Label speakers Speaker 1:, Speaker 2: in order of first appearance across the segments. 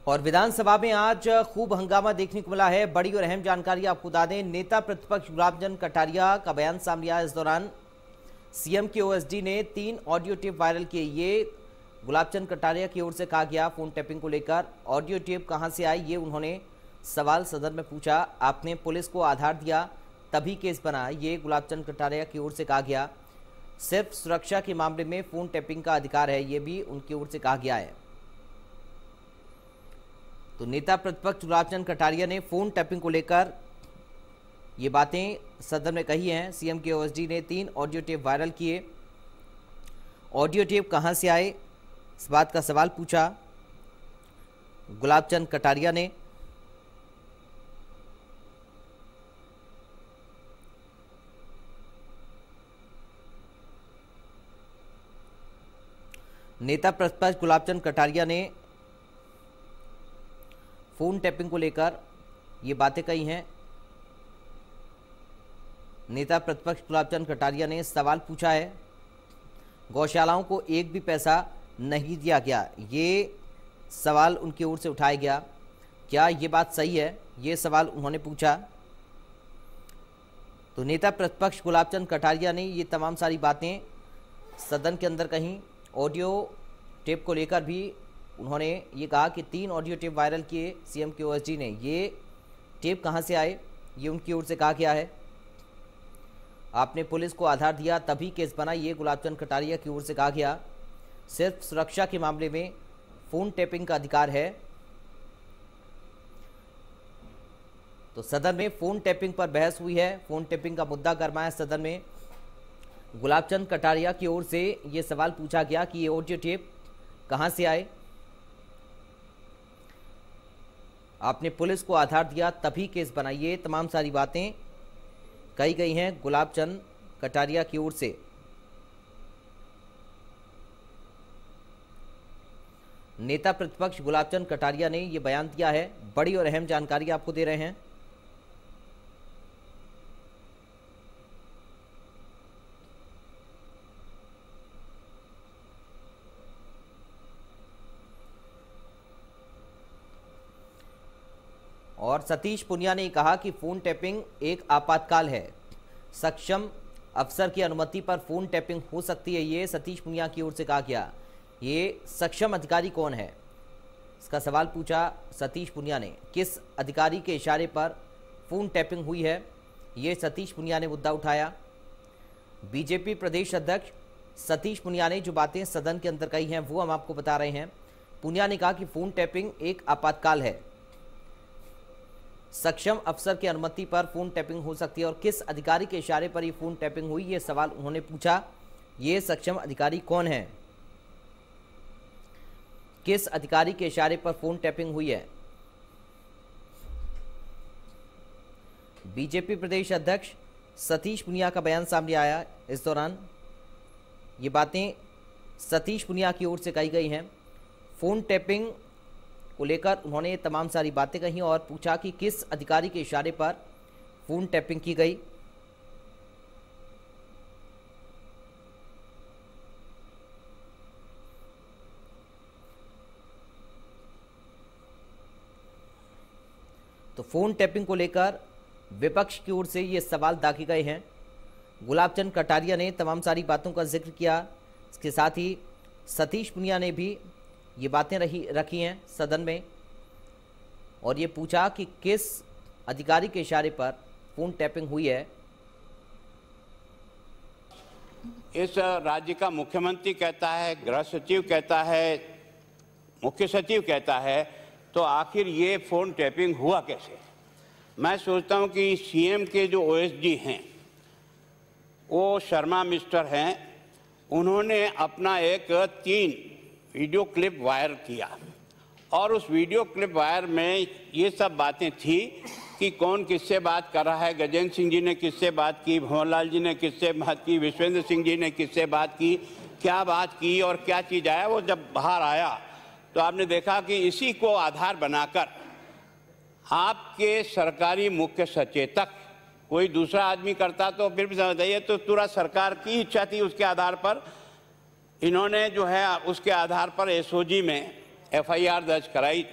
Speaker 1: और विधानसभा में आज खूब हंगामा देखने को मिला है। बड़ी और अहम जानकारी आपको बता दें, नेता प्रतिपक्ष गुलाब चंद कटारिया का बयान सामने आया। इस दौरान सीएम के ओएसडी ने 3 ऑडियो टेप वायरल किए। ये गुलाब चंद कटारिया की ओर से कहा गया फोन टैपिंग को लेकर। ऑडियो टेप कहां से आई, ये उन्होंने सवाल सदन में पूछा। आपने पुलिस को आधार दिया तभी केस बना, ये गुलाब चंद कटारिया की ओर से कहा गया। सिर्फ सुरक्षा के मामले में फोन टैपिंग का अधिकार है, ये भी उनकी ओर से कहा गया है। तो नेता प्रतिपक्ष गुलाब चंद कटारिया ने फोन टैपिंग को लेकर ये बातें सदन में कही हैं। सीएम के ओएसडी ने 3 ऑडियो टेप वायरल किए। ऑडियो टेप कहां से आए, इस बात का सवाल पूछा गुलाब चंद कटारिया ने। नेता प्रतिपक्ष गुलाब चंद कटारिया ने फोन टैपिंग को लेकर ये बातें कही हैं। नेता प्रतिपक्ष गुलाब चंद कटारिया ने सवाल पूछा है, गौशालाओं को एक भी पैसा नहीं दिया गया, ये सवाल उनकी ओर से उठाया गया। क्या ये बात सही है, ये सवाल उन्होंने पूछा। तो नेता प्रतिपक्ष गुलाब चंद कटारिया ने ये तमाम सारी बातें सदन के अंदर कहीं। ऑडियो टेप को लेकर भी उन्होंने ये कहा कि 3 ऑडियो टेप वायरल किए सीएम के ओएसडी ने। ये टेप कहां से आए, ये उनकी ओर से कहा गया है। आपने पुलिस को आधार दिया तभी केस बना, ये गुलाब चंद कटारिया की ओर से कहा गया। सिर्फ सुरक्षा के मामले में फोन टैपिंग का अधिकार है। तो सदन में फोन टैपिंग पर बहस हुई है। फोन टैपिंग का मुद्दा गरमाया सदन में। गुलाब चंद कटारिया की ओर से ये सवाल पूछा गया कि ये ऑडियो टेप कहां से आए, आपने पुलिस को आधार दिया तभी केस बना, ये तमाम सारी बातें कही गई हैं गुलाब चंद कटारिया की ओर से। नेता प्रतिपक्ष गुलाब चंद कटारिया ने यह बयान दिया है। बड़ी और अहम जानकारी आपको दे रहे हैं। और सतीश पुनिया ने कहा कि फोन टैपिंग एक आपातकाल है, सक्षम अफसर की अनुमति पर फोन टैपिंग हो सकती है, ये सतीश पुनिया की ओर से कहा गया। ये सक्षम अधिकारी कौन है, इसका सवाल पूछा सतीश पुनिया ने। किस अधिकारी के इशारे पर फोन टैपिंग हुई है, ये सतीश पुनिया ने मुद्दा उठाया। बीजेपी प्रदेश अध्यक्ष सतीश पुनिया ने जो बातें सदन के अंदर कही हैं वो हम आपको बता रहे हैं। पुनिया ने कहा कि फोन टैपिंग एक आपातकाल है, सक्षम अफसर की अनुमति पर फोन टैपिंग हो सकती है। और किस अधिकारी के इशारे पर ये फोन टैपिंग हुई, ये सवाल उन्होंने पूछा। ये सक्षम अधिकारी कौन है, किस अधिकारी के इशारे पर फोन टैपिंग हुई है। बीजेपी प्रदेश अध्यक्ष सतीश पुनिया का बयान सामने आया। इस दौरान ये बातें सतीश पुनिया की ओर से कही गई हैं। फोन टैपिंग को लेकर उन्होंने तमाम सारी बातें कही और पूछा कि किस अधिकारी के इशारे पर फोन टैपिंग की गई। तो फोन टैपिंग को लेकर विपक्ष की ओर से ये सवाल दागे गए हैं। गुलाब चंद कटारिया ने तमाम सारी बातों का जिक्र किया। इसके साथ ही सतीश पुनिया ने भी ये बातें रखी हैं सदन में और ये पूछा कि किस अधिकारी के इशारे पर फोन टैपिंग हुई है।
Speaker 2: इस राज्य का मुख्यमंत्री कहता है, गृह सचिव कहता है, मुख्य सचिव कहता है, तो आखिर ये फोन टैपिंग हुआ कैसे? मैं सोचता हूं कि सीएम के जो ओएसडी हैं वो शर्मा मिस्टर हैं, उन्होंने अपना एक 3 वीडियो क्लिप वायरल किया और उस वीडियो क्लिप वायर में ये सब बातें थी कि कौन किससे बात कर रहा है। गजेंद्र सिंह जी ने किससे बात की, भंवरलाल जी ने किससे बात की, विश्वेंद्र सिंह जी ने किससे बात की, क्या बात की और क्या चीज़ आया। वो जब बाहर आया तो आपने देखा कि इसी को आधार बनाकर आपके सरकारी मुख्य सचेतक कोई दूसरा आदमी करता तो फिर भी समझिए तो पूरा सरकार की इच्छा थी। उसके आधार पर इन्होंने जो है उसके आधार पर एसओजी में एफआईआर दर्ज कराई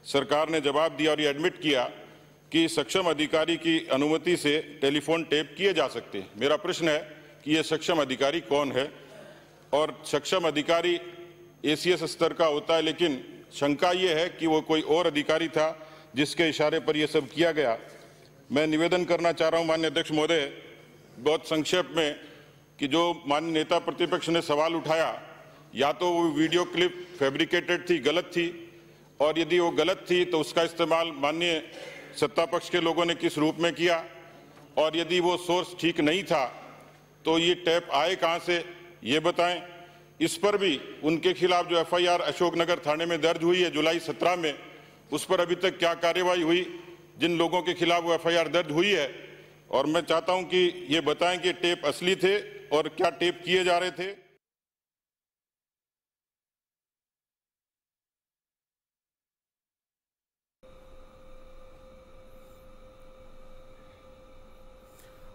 Speaker 3: सरकार ने जवाब दिया और ये एडमिट किया कि सक्षम अधिकारी की अनुमति से टेलीफोन टेप किए जा सकते हैं। मेरा प्रश्न है कि ये सक्षम अधिकारी कौन है, और सक्षम अधिकारी एसीएस स्तर का होता है, लेकिन शंका ये है कि वो कोई और अधिकारी था जिसके इशारे पर यह सब किया गया। मैं निवेदन करना चाह रहा हूं माननीय अध्यक्ष महोदय, बहुत संक्षेप में, कि जो माननीय नेता प्रतिपक्ष ने सवाल उठाया, या तो वो वीडियो क्लिप फैब्रिकेटेड थी, गलत थी, और यदि वो गलत थी तो उसका इस्तेमाल माननीय सत्ता पक्ष के लोगों ने किस रूप में किया, और यदि वो सोर्स ठीक नहीं था तो ये टैप आए कहां से, ये बताएं। इस पर भी उनके खिलाफ जो एफआईआर अशोकनगर थाने में दर्ज हुई है जुलाई 17 में, उस पर अभी तक क्या कार्रवाई हुई, जिन लोगों के खिलाफ वो एफआईआर दर्ज हुई है। और मैं चाहता हूं कि ये बताएं कि टेप असली थे और क्या टेप किए जा रहे थे।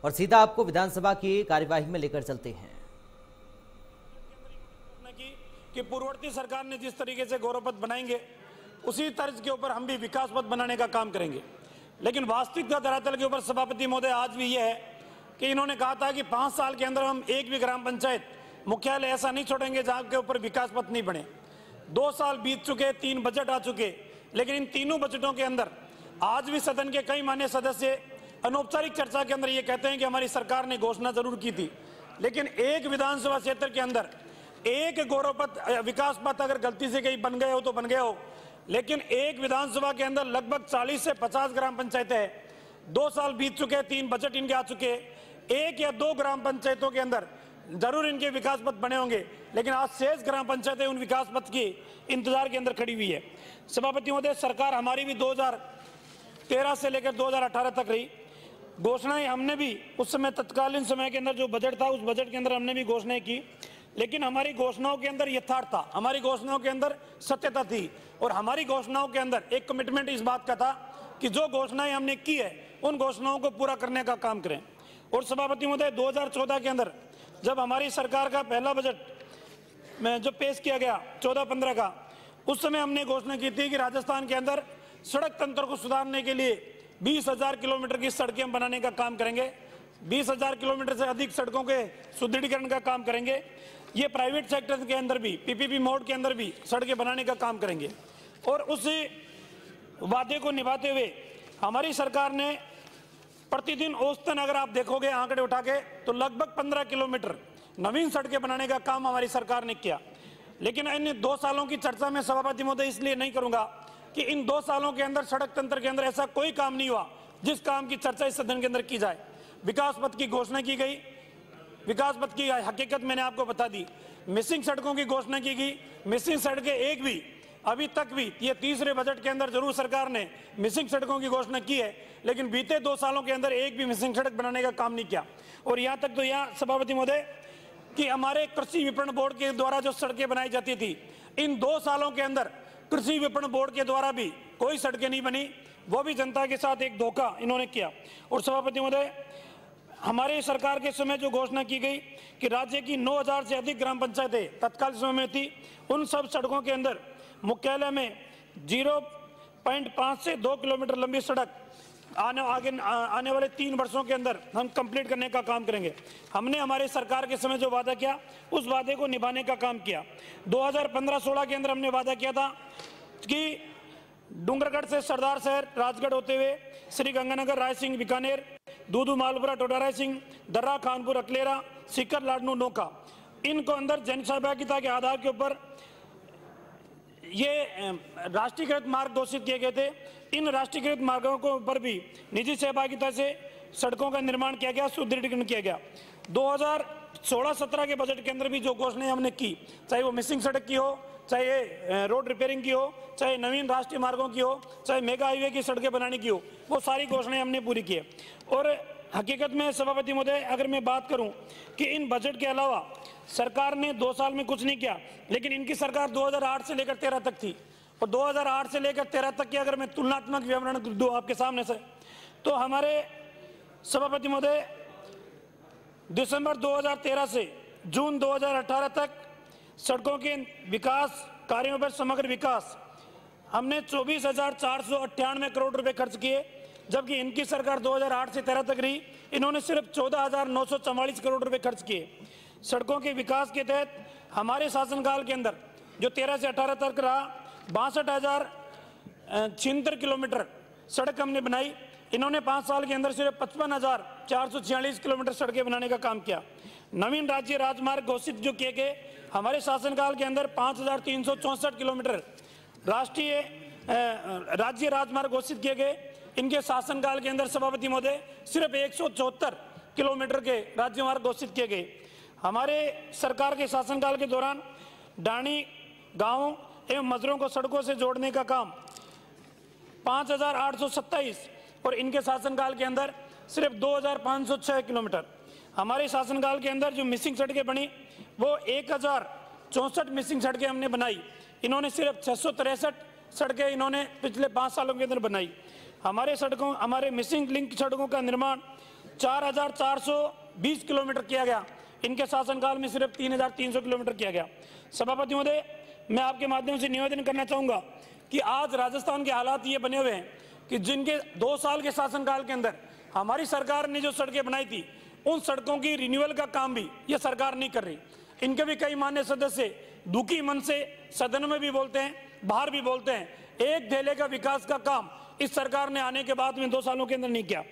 Speaker 1: और सीधा आपको विधानसभा की कार्यवाही में लेकर चलते हैं
Speaker 4: कि पूर्ववर्ती सरकार ने जिस तरीके से गौरव पथ बनाएंगे उसी तर्ज के ऊपर हम भी विकास पथ बनाने का काम करेंगे। लेकिन वास्तविकता धरातल के ऊपर सभापति महोदय आज भी यह है कि इन्होंने कहा था कि 5 साल के अंदर हम एक भी ग्राम पंचायत मुख्यालय ऐसा नहीं छोड़ेंगे जहां के ऊपर विकास पथ नहीं बने। 2 साल बीत चुके, 3 बजट आ चुके, लेकिन इन तीनों बजटों के अंदर आज भी सदन के कई मान्य सदस्य अनौपचारिक चर्चा के अंदर ये कहते हैं कि हमारी सरकार ने घोषणा जरूर की थी, लेकिन एक विधानसभा क्षेत्र के अंदर एक गौरव पथ विकास पथ अगर गलती से कहीं बन गए हो तो बन गए हो, लेकिन एक विधानसभा के अंदर लगभग 40 से 50 ग्राम पंचायतें हैं। 2 साल बीत चुके, 3 बजट इनके आ चुके, 1 या 2 ग्राम पंचायतों के अंदर जरूर इनके विकास पथ बने होंगे, लेकिन आज शेष ग्राम पंचायतें उन विकास पथ की इंतजार के अंदर खड़ी हुई है। सभापति महोदय, सरकार हमारी भी 2013 से लेकर 2018 तक रही। घोषणाएं हमने भी उस समय तत्कालीन समय के अंदर जो बजट था उस बजट के अंदर हमने भी घोषणाएं की, लेकिन हमारी घोषणाओं के अंदर यथार्थ था, हमारी घोषणाओं के अंदर सत्यता थी, और हमारी घोषणाओं के अंदर एक कमिटमेंट इस बात का था कि जो घोषणाएं हमने की है उन घोषणाओं को पूरा करने का काम करें। और सभापति महोदय, 2014 के अंदर जब हमारी सरकार का पहला बजट में जो पेश किया गया 14-15 का, उस समय हमने घोषणा की थी कि राजस्थान के अंदर सड़क तंत्र को सुधारने के लिए 20,000 किलोमीटर की सड़कें हम बनाने का काम करेंगे, 20,000 किलोमीटर से अधिक सड़कों के सुदृढ़ीकरण का काम करेंगे। ये प्राइवेट सेक्टर के अंदर भी पीपीपी मोड के अंदर भी सड़कें बनाने का काम करेंगे। और उसी वादे को निभाते हुए हमारी सरकार ने प्रतिदिन औसतन अगर आप देखोगे आंकड़े उठा के तो लगभग 15 किलोमीटर नवीन सड़कें बनाने का काम हमारी सरकार ने किया। लेकिन इन 2 सालों की चर्चा में सभापति महोदय इसलिए नहीं करूंगा कि इन 2 सालों के अंदर सड़क तंत्र के अंदर ऐसा कोई काम नहीं हुआ जिस काम की चर्चा इस सदन के अंदर की जाए। विकास पथ की घोषणा की गई, विकास पथ की हकीकत मैंने आपको बता दी, मिसिंग सड़कों की घोषणा की गई, मिसिंग सड़कें एक भी अभी तक भी, ये तीसरे बजट के अंदर जरूर सरकार ने मिसिंग सड़कों की घोषणा की है, लेकिन बीते 2 सालों के अंदर एक भी मिसिंग सड़क बनाने का काम नहीं किया। और यहां तक तो यहाँ सभापति महोदय कि हमारे कृषि विपणन बोर्ड के द्वारा जो सड़कें बनाई जाती थी, इन 2 सालों के अंदर कृषि विपणन बोर्ड के द्वारा भी कोई सड़कें नहीं बनी, वो भी जनता के साथ एक धोखा इन्होंने किया। और सभापति महोदय, हमारे सरकार के समय जो घोषणा की गई कि राज्य की 9,000 से अधिक ग्राम पंचायतें तत्काल समय में थी, उन सब सड़कों के अंदर मुख्यालय में 0.5 से 2 किलोमीटर लंबी सड़क आने वाले 3 वर्षों के अंदर हम कंप्लीट करने का काम करेंगे। हमने हमारे सरकार के समय जो वादा किया उस वादे को निभाने का काम किया। 2015-16 के अंदर हमने वादा किया था कि डूंगरगढ़ से सरदार शहर राजगढ़ होते हुए श्री गंगानगर, रायसिंह, बीकानेर, दूदू, मालपुरा, टोडा रायसिंह, दर्रा, खानपुर, अकलेरा, सीकर, लाडनू, नौका, इनको अंदर जन सहभागिता के आधार के ऊपर ये राष्ट्रीयकृत मार्ग घोषित किए गए थे। इन राष्ट्रीयकृत मार्गों को पर भी निजी सहभागिता से सड़कों का निर्माण किया गया, सुदृढ़ीकरण किया गया। 2016-17 के बजट के अंदर भी जो घोषणाएं हमने की, चाहे वो मिसिंग सड़क की हो, चाहे रोड रिपेयरिंग की हो, चाहे नवीन राष्ट्रीय मार्गों की हो, चाहे मेगा हाईवे की सड़कें बनाने की हो, वो सारी घोषणाएं हमने पूरी की है। और हकीकत में सभापति महोदय, अगर मैं बात करूं कि इन बजट के अलावा सरकार ने 2 साल में कुछ नहीं किया, लेकिन इनकी सरकार 2008 से लेकर 13 तक थी, और 2008 से लेकर 13 तक की अगर मैं तुलनात्मक विवरण दूं आपके सामने से, तो हमारे सभापति महोदय दिसंबर 2013 से जून 2018 तक सड़कों के विकास कार्यों पर समग्र विकास हमने 24,498 करोड़ रुपए खर्च किए, जबकि इनकी सरकार 2008 से 13 तक रही, इन्होंने सिर्फ 14,944 करोड़ रुपए खर्च किए। सड़कों के विकास के तहत हमारे शासनकाल के अंदर जो 13 से 18 तक रहा, 62,076 किलोमीटर सड़क हमने बनाई। इन्होंने 5 साल के अंदर सिर्फ 55,446 किलोमीटर सड़कें बनाने का काम किया। नवीन राज्य राजमार्ग घोषित जो किए गए हमारे शासनकाल के अंदर 5,364 किलोमीटर राष्ट्रीय राज्य राजमार्ग घोषित किए गए। इनके शासनकाल के अंदर सभापति महोदय सिर्फ 174 किलोमीटर के राज्य मार्ग घोषित किए गए। हमारे सरकार के शासनकाल के दौरान डाणी गांवों एवं मजरों को सड़कों से जोड़ने का काम 5,827 और इनके शासनकाल के अंदर सिर्फ 2,506 किलोमीटर। हमारे शासनकाल के अंदर जो मिसिंग सड़कें बनी वो 1,064 मिसिंग सड़कें हमने बनाई। इन्होंने सिर्फ 663 सड़कें इन्होंने पिछले 5 सालों के अंदर बनाई। हमारे मिसिंग लिंक सड़कों का निर्माण 4,420 किलोमीटर किया गया। इनके शासनकाल में सिर्फ 3,300 किलोमीटर किया गया। सभापति महोदय, मैं आपके माध्यम से निवेदन करना चाहूँगा कि आज राजस्थान के हालात ये बने हुए हैं कि जिनके 2 साल के शासनकाल के अंदर हमारी सरकार ने जो सड़कें बनाई थी, उन सड़कों की रिन्यूअल का काम भी ये सरकार नहीं कर रही। इनके भी कई मान्य सदस्य दुखी मन से सदन में भी बोलते हैं, बाहर भी बोलते हैं, एक धेले का विकास का काम इस सरकार ने आने के बाद में 2 सालों के अंदर नहीं किया।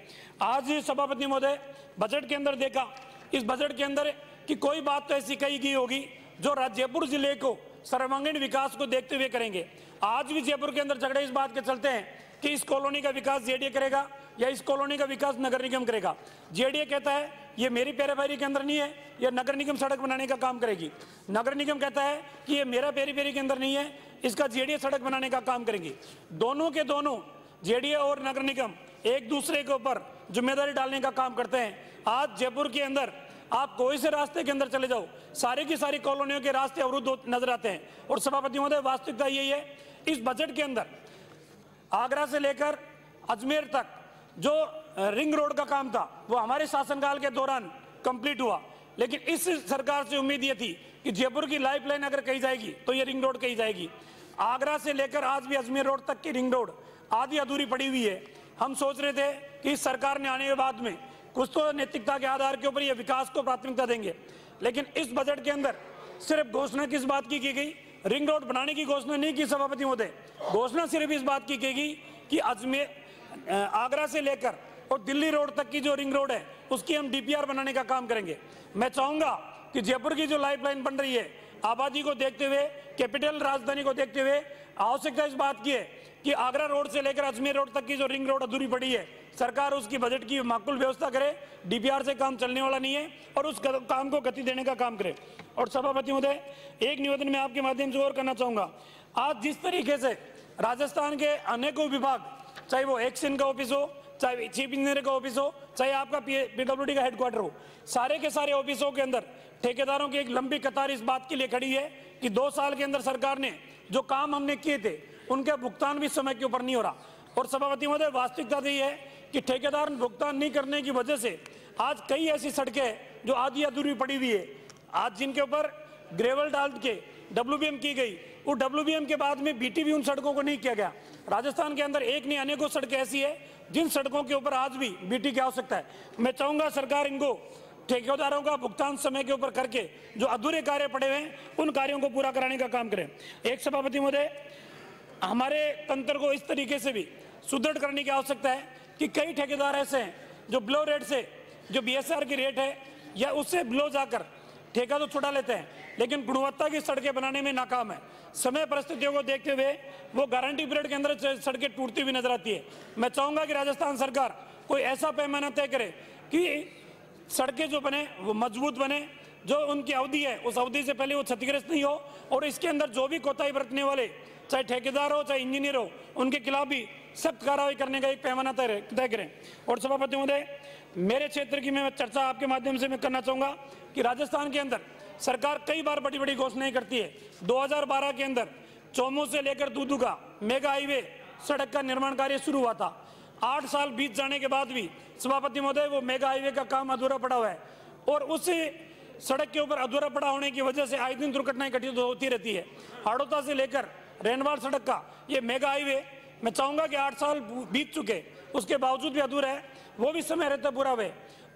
Speaker 4: आज सभापति महोदय बजट के अंदर देखा, इस बजट के अंदर कि कोई बात तो ऐसी कही गई होगी जो जयपुर जिले को सर्वांगीण विकास को देखते हुए करेंगे। आज भी जयपुर के अंदर झगड़े इस बात के चलते हैं कि इस कॉलोनी का विकास जेडीए करेगा या इस कॉलोनी का विकास नगर निगम करेगा। जेडीए कहता है ये मेरी पेरीफेरी के अंदर नहीं है, ये नगर निगम सड़क बनाने का काम करेगी। नगर निगम कहता है कि ये मेरा पेरीफेरी के अंदर नहीं है, इसका जेडीए सड़क बनाने का काम करेंगी। दोनों के दोनों जेडीए और नगर निगम एक दूसरे के ऊपर जिम्मेदारी डालने का काम करते हैं। आज जयपुर के अंदर आप कोई से रास्ते के अंदर चले जाओ, सारी की सारी कॉलोनियों के रास्ते अवरुद्ध नजर आते हैं। और सभापति महोदय, वास्तविकता यही है, इस बजट के अंदर आगरा से लेकर अजमेर तक जो रिंग रोड का काम था वो हमारे शासनकाल के दौरान कंप्लीट हुआ। लेकिन इस सरकार से उम्मीद ये थी कि जयपुर की लाइफलाइन अगर कही जाएगी तो ये रिंग रोड कही जाएगी। आगरा से लेकर आज भी अजमेर रोड तक की रिंग रोड आधी अधूरी पड़ी हुई है। हम सोच रहे थे कि इस सरकार ने आने के बाद में कुछ तो नैतिकता के आधार के ऊपर ये विकास को प्राथमिकता देंगे, लेकिन इस बजट के अंदर सिर्फ घोषणा किस बात की गई, रिंग रोड बनाने की घोषणा नहीं की सभापति महोदय। घोषणा सिर्फ इस बात की गई कि अजमेर आगरा से लेकर और दिल्ली रोड तक की जो रिंग रोड है उसकी हम डीपीआर बनाने का काम करेंगे। मैं चाहूंगा कि जयपुर की जो लाइफलाइन बन रही है, आबादी को देखते हुए, कैपिटल राजधानी को देखते हुए, आवश्यकता इस बात की है कि आगरा रोड से लेकर अजमेर रोड तक की जो रिंग रोड अधूरी पड़ी है, सरकार उसकी बजट की माकूल व्यवस्था करे। डीपीआर से काम चलने वाला नहीं है और उस काम को गति देने का काम करे। और सभापति महोदय, एक निवेदन मैं आपके माध्यम से और करना चाहूंगा। आज जिस तरीके से राजस्थान के अनेकों विभाग, चाहे वो एक्शन का ऑफिस हो, चाहे चीफ इंजीनियर का ऑफिस हो, चाहे आपका पीडब्ल्यूडी का हेडक्वार्टर हो, सारे के सारे ऑफिसों के अंदर ठेकेदारों की एक लंबी कतार इस बात के लिए खड़ी है कि 2 साल के अंदर सरकार ने जो काम हमने किए थे उनका भुगतान भी समय के ऊपर नहीं हो रहा। और सभापति महोदय, वास्तविकता यही है कि ठेकेदार भुगतान नहीं करने की वजह से आज कई ऐसी सड़कें जो आधी अधूरी पड़ी हुई है, आज जिनके ऊपर ग्रेवल डाल के डब्ल्यूबीएम की गई, वो डब्ल्यूबीएम के बाद में बीटीबी उन सड़कों को नहीं किया गया। राजस्थान के अंदर एक नहीं अनेकों सड़कें ऐसी है जिन सड़कों के ऊपर आज भी बीटी की आवश्यकता है। मैं चाहूंगा सरकार इनको ठेकेदारों का भुगतान समय के ऊपर करके जो अधूरे कार्य पड़े हुए हैं उन कार्यों को पूरा कराने का काम करें। एक सभापति महोदय, हमारे तंत्र को इस तरीके से भी सुदृढ़ करने की आवश्यकता है कि कई ठेकेदार ऐसे हैं जो बिलो रेट से, जो बीएसआर की रेट है या उससे बिलो जाकर ठेका तो छुड़ा लेते हैं, लेकिन गुणवत्ता की सड़कें बनाने में नाकाम है। समय परिस्थितियों को देखते हुए वो गारंटी पीरियड के अंदर सड़कें टूटती हुई नजर आती है। मैं चाहूंगा कि राजस्थान सरकार कोई ऐसा पैमाना तय करे कि सड़कें जो बने वो मजबूत बने, जो उनकी अवधि है उस अवधि से पहले वो क्षतिग्रस्त नहीं हो, और इसके अंदर जो भी कोताही बरतने वाले, चाहे ठेकेदार हो चाहे इंजीनियर हो, उनके खिलाफ भी सख्त कार्रवाई करने का एक पैमाना तय करें। और सभापति महोदय, मेरे क्षेत्र की मैं चर्चा आपके माध्यम से मैं करना चाहूंगा कि राजस्थान के अंदर सरकार कई बार बड़ी बड़ी घोषणाएं करती है। 2012 के अंदर चौमू से लेकर दूदू का मेगा हाईवे सड़क का निर्माण कार्य शुरू हुआ था। 8 साल बीत जाने के बाद भी सभापति महोदय वो मेगा हाईवे का काम अधूरा पड़ा हुआ है, और उस सड़क के ऊपर अधूरा पड़ा होने की वजह से आए दिन दुर्घटनाएं घटित होती रहती है। हड़ौता से लेकर रेनवाल सड़क का ये मेगा हाईवे, मैं चाहूंगा कि 8 साल बीत चुके, उसके बावजूद भी अधूरा है, वो भी समय रहता पूरा हुए।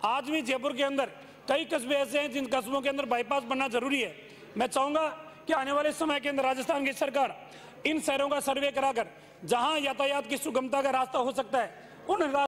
Speaker 4: आज भी जयपुर के अंदर कई कस्बे ऐसे हैं जिन कस्बों के अंदर बाईपास बनना जरूरी है। मैं चाहूंगा कि आने वाले समय के अंदर राजस्थान की सरकार इन शहरों का सर्वे कराकर जहां यातायात की सुगमता का रास्ता हो सकता है उन